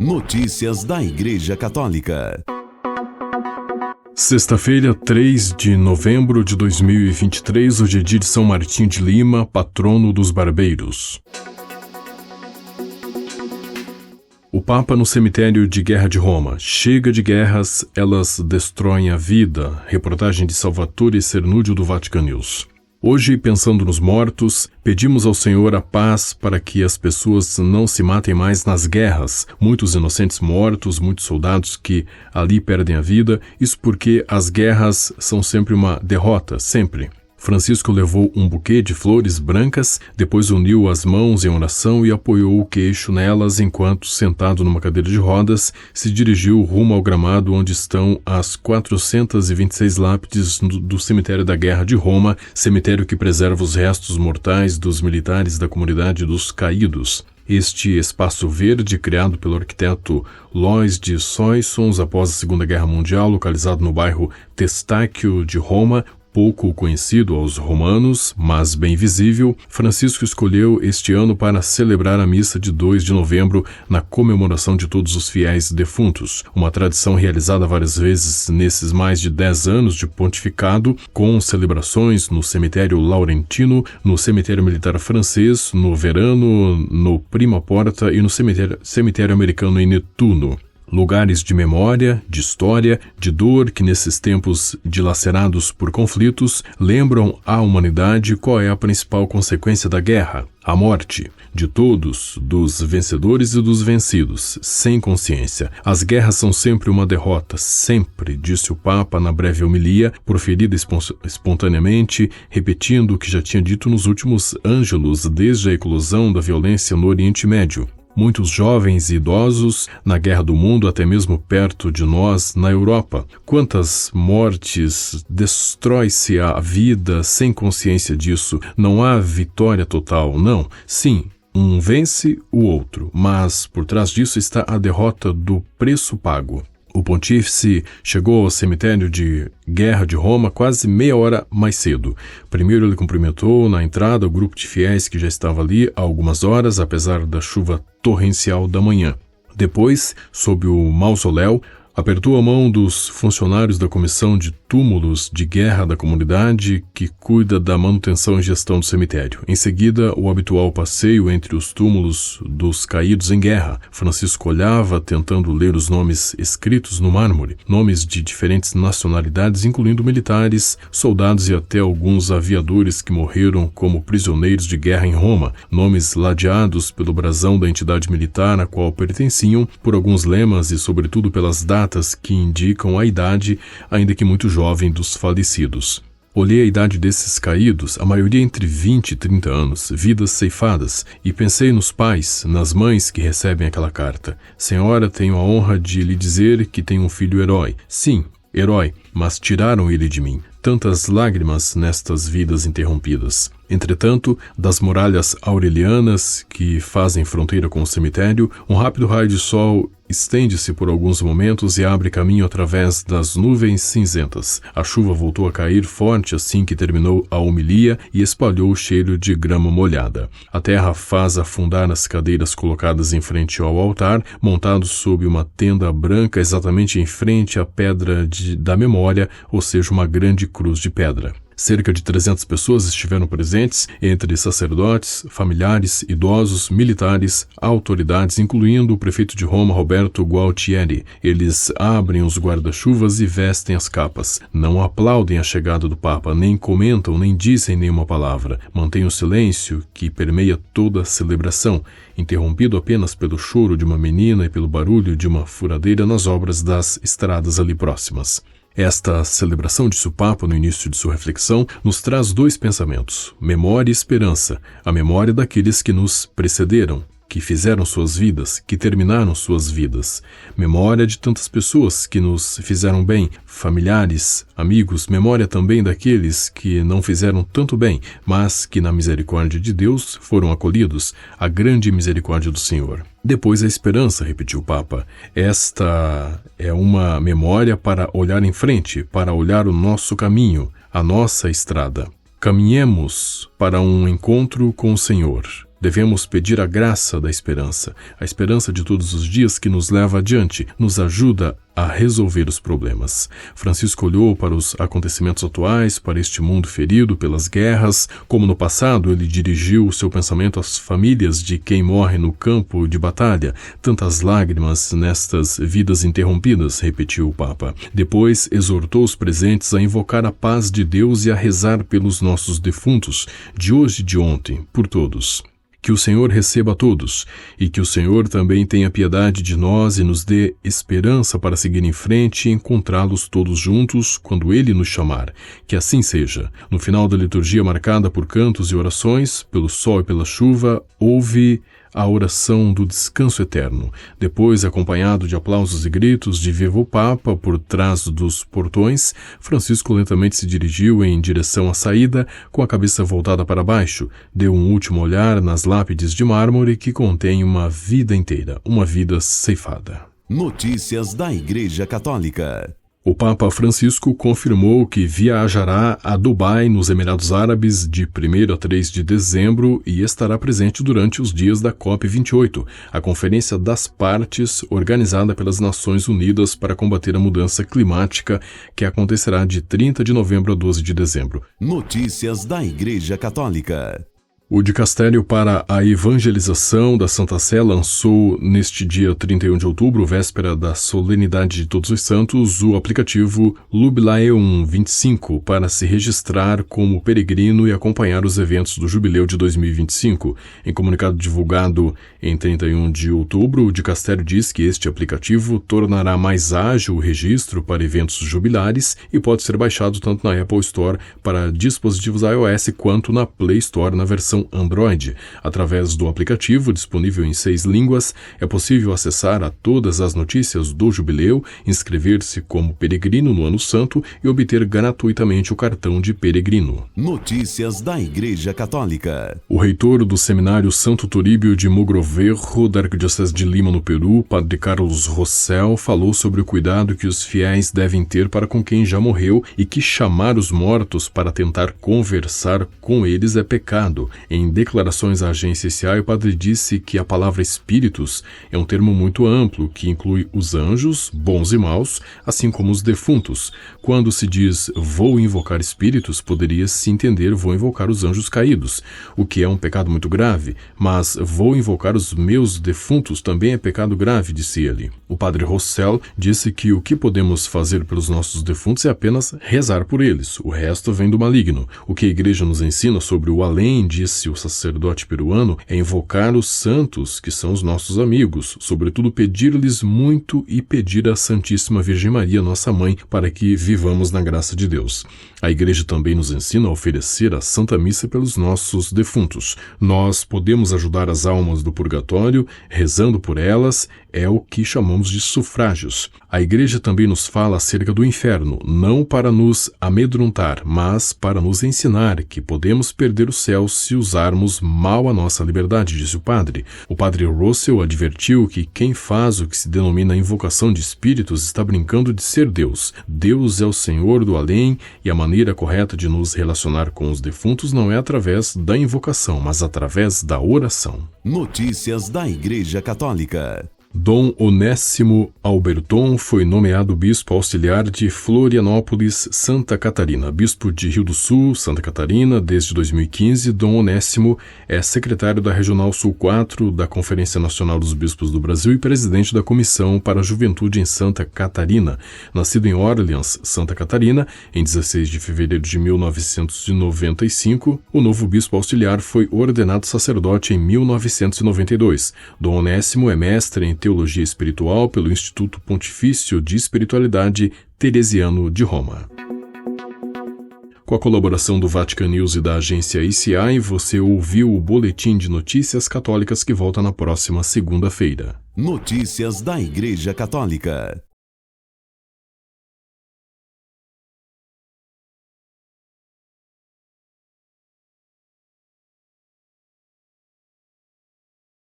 Notícias da Igreja Católica. Sexta-feira, 3 de novembro de 2023, hoje é dia de São Martim de Lima, patrono dos barbeiros. O Papa no cemitério de guerra de Roma. Chega de guerras, elas destroem a vida. Reportagem de Salvatore Cernúdio do Vatican News. Hoje, pensando nos mortos, pedimos ao Senhor a paz para que as pessoas não se matem mais nas guerras. Muitos inocentes mortos, muitos soldados que ali perdem a vida. Isso porque as guerras são sempre uma derrota, sempre. Francisco levou um buquê de flores brancas, depois uniu as mãos em oração e apoiou o queixo nelas enquanto, sentado numa cadeira de rodas, se dirigiu rumo ao gramado onde estão as 426 lápides do cemitério da Guerra de Roma, cemitério que preserva os restos mortais dos militares da comunidade dos caídos. Este espaço verde, criado pelo arquiteto Lois de Soissons após a Segunda Guerra Mundial, localizado no bairro Testaccio de Roma, pouco conhecido aos romanos, mas bem visível, Francisco escolheu este ano para celebrar a missa de 2 de novembro na comemoração de todos os fiéis defuntos, uma tradição realizada várias vezes nesses mais de 10 anos de pontificado, com celebrações no cemitério Laurentino, no cemitério militar francês, no Verano, no Prima Porta e no cemitério americano em Nettuno. Lugares de memória, de história, de dor que nesses tempos dilacerados por conflitos lembram à humanidade qual é a principal consequência da guerra, a morte, de todos, dos vencedores e dos vencidos, sem consciência. As guerras são sempre uma derrota, sempre, disse o Papa na breve homilia, proferida espontaneamente, repetindo o que já tinha dito nos últimos ângelos desde a eclosão da violência no Oriente Médio. Muitos jovens e idosos na guerra do mundo, até mesmo perto de nós, na Europa. Quantas mortes, destrói-se a vida sem consciência disso. Não há vitória total, não. Sim, um vence o outro, mas por trás disso está a derrota do preço pago. O pontífice chegou ao cemitério de guerra de Roma quase meia hora mais cedo. Primeiro ele cumprimentou na entrada o grupo de fiéis que já estava ali há algumas horas, apesar da chuva torrencial da manhã. Depois, sob o mausoléu, apertou a mão dos funcionários da Comissão de Túmulos de Guerra da comunidade que cuida da manutenção e gestão do cemitério. Em seguida, o habitual passeio entre os túmulos dos caídos em guerra. Francisco olhava, tentando ler os nomes escritos no mármore, nomes de diferentes nacionalidades, incluindo militares, soldados e até alguns aviadores que morreram como prisioneiros de guerra em Roma, nomes ladeados pelo brasão da entidade militar a qual pertenciam, por alguns lemas e sobretudo pelas datas que indicam a idade, ainda que muito jovem, dos falecidos. Olhei a idade desses caídos, a maioria entre 20 e 30 anos, vidas ceifadas, e pensei nos pais, nas mães que recebem aquela carta. Senhora, tenho a honra de lhe dizer que tenho um filho herói. Sim, herói, mas tiraram ele de mim. Tantas lágrimas nestas vidas interrompidas. Entretanto, das muralhas aurelianas que fazem fronteira com o cemitério, um rápido raio de sol estende-se por alguns momentos e abre caminho através das nuvens cinzentas. A chuva voltou a cair forte assim que terminou a homilia e espalhou o cheiro de grama molhada. A terra faz afundar as cadeiras colocadas em frente ao altar, montado sob uma tenda branca exatamente em frente à pedra da memória, ou seja, uma grande cruz de pedra. Cerca de 300 pessoas estiveram presentes, entre sacerdotes, familiares, idosos, militares, autoridades, incluindo o prefeito de Roma, Roberto Gualtieri. Eles abrem os guarda-chuvas e vestem as capas. Não aplaudem a chegada do Papa, nem comentam, nem dizem nenhuma palavra. Mantêm o silêncio que permeia toda a celebração, interrompido apenas pelo choro de uma menina e pelo barulho de uma furadeira nas obras das estradas ali próximas. Esta celebração, disse o Papa no início de sua reflexão, nos traz dois pensamentos, memória e esperança, a memória daqueles que nos precederam, que fizeram suas vidas, que terminaram suas vidas. Memória de tantas pessoas que nos fizeram bem, familiares, amigos, memória também daqueles que não fizeram tanto bem, mas que na misericórdia de Deus foram acolhidos, a grande misericórdia do Senhor. Depois a esperança, repetiu o Papa. Esta é uma memória para olhar em frente, para olhar o nosso caminho, a nossa estrada. Caminhemos para um encontro com o Senhor. Devemos pedir a graça da esperança, a esperança de todos os dias que nos leva adiante, nos ajuda a resolver os problemas. Francisco olhou para os acontecimentos atuais, para este mundo ferido pelas guerras. Como no passado, ele dirigiu o seu pensamento às famílias de quem morre no campo de batalha. Tantas lágrimas nestas vidas interrompidas, repetiu o Papa. Depois, exortou os presentes a invocar a paz de Deus e a rezar pelos nossos defuntos, de hoje e de ontem, por todos. Que o Senhor receba a todos, e que o Senhor também tenha piedade de nós e nos dê esperança para seguir em frente e encontrá-los todos juntos quando Ele nos chamar. Que assim seja. No final da liturgia marcada por cantos e orações, pelo sol e pela chuva, houve a oração do descanso eterno. Depois, acompanhado de aplausos e gritos de Viva o Papa por trás dos portões, Francisco lentamente se dirigiu em direção à saída, com a cabeça voltada para baixo. Deu um último olhar nas lápides de mármore que contêm uma vida inteira, uma vida ceifada. Notícias da Igreja Católica. O Papa Francisco confirmou que viajará a Dubai, nos Emirados Árabes, de 1º a 3 de dezembro e estará presente durante os dias da COP28, a Conferência das Partes organizada pelas Nações Unidas para combater a mudança climática, que acontecerá de 30 de novembro a 12 de dezembro. Notícias da Igreja Católica. O Dicastério para a Evangelização da Santa Sé lançou neste dia 31 de outubro, véspera da Solenidade de Todos os Santos, o aplicativo Jubileum 25 para se registrar como peregrino e acompanhar os eventos do Jubileu de 2025. Em comunicado divulgado em 31 de outubro, o Dicastério diz que este aplicativo tornará mais ágil o registro para eventos jubilares e pode ser baixado tanto na Apple Store para dispositivos iOS quanto na Play Store na versão Android. Através do aplicativo, disponível em 6 línguas, é possível acessar a todas as notícias do Jubileu, inscrever-se como peregrino no Ano Santo e obter gratuitamente o cartão de peregrino. Notícias da Igreja Católica. O reitor do Seminário Santo Toribio de Mogrovejo, da Arquidiocese de Lima, no Peru, Padre Carlos Rossell, falou sobre o cuidado que os fiéis devem ter para com quem já morreu e que chamar os mortos para tentar conversar com eles é pecado. Em declarações à agência SCA, o padre disse que a palavra espíritos é um termo muito amplo, que inclui os anjos, bons e maus, assim como os defuntos. Quando se diz vou invocar espíritos, poderia-se entender vou invocar os anjos caídos, o que é um pecado muito grave, mas vou invocar os meus defuntos também é pecado grave, disse ele. O padre Rossell disse que o que podemos fazer pelos nossos defuntos é apenas rezar por eles, o resto vem do maligno. O que a Igreja nos ensina sobre o além, disse o sacerdote peruano, é invocar os santos, que são os nossos amigos, sobretudo pedir-lhes muito e pedir à Santíssima Virgem Maria, nossa mãe, para que vivamos na graça de Deus. A Igreja também nos ensina a oferecer a Santa Missa pelos nossos defuntos. Nós podemos ajudar as almas do purgatório, rezando por elas, é o que chamamos de sufrágios. A Igreja também nos fala acerca do inferno, não para nos amedrontar, mas para nos ensinar que podemos perder o céu se usarmos mal a nossa liberdade, disse o padre. O padre Russell advertiu que quem faz o que se denomina invocação de espíritos está brincando de ser Deus. Deus é o Senhor do além e a maneira correta de nos relacionar com os defuntos não é através da invocação, mas através da oração. Notícias da Igreja Católica. Dom Onésimo Alberton foi nomeado bispo auxiliar de Florianópolis, Santa Catarina. Bispo de Rio do Sul, Santa Catarina, desde 2015, Dom Onésimo é secretário da Regional Sul 4 da Conferência Nacional dos Bispos do Brasil e presidente da Comissão para a Juventude em Santa Catarina. Nascido em Orleans, Santa Catarina, em 16 de fevereiro de 1995, o novo bispo auxiliar foi ordenado sacerdote em 1992. Dom Onésimo é mestre em Teologia Espiritual pelo Instituto Pontifício de Espiritualidade Teresiano de Roma. Com a colaboração do Vatican News e da agência ICI, você ouviu o Boletim de Notícias Católicas que volta na próxima segunda-feira. Notícias da Igreja Católica.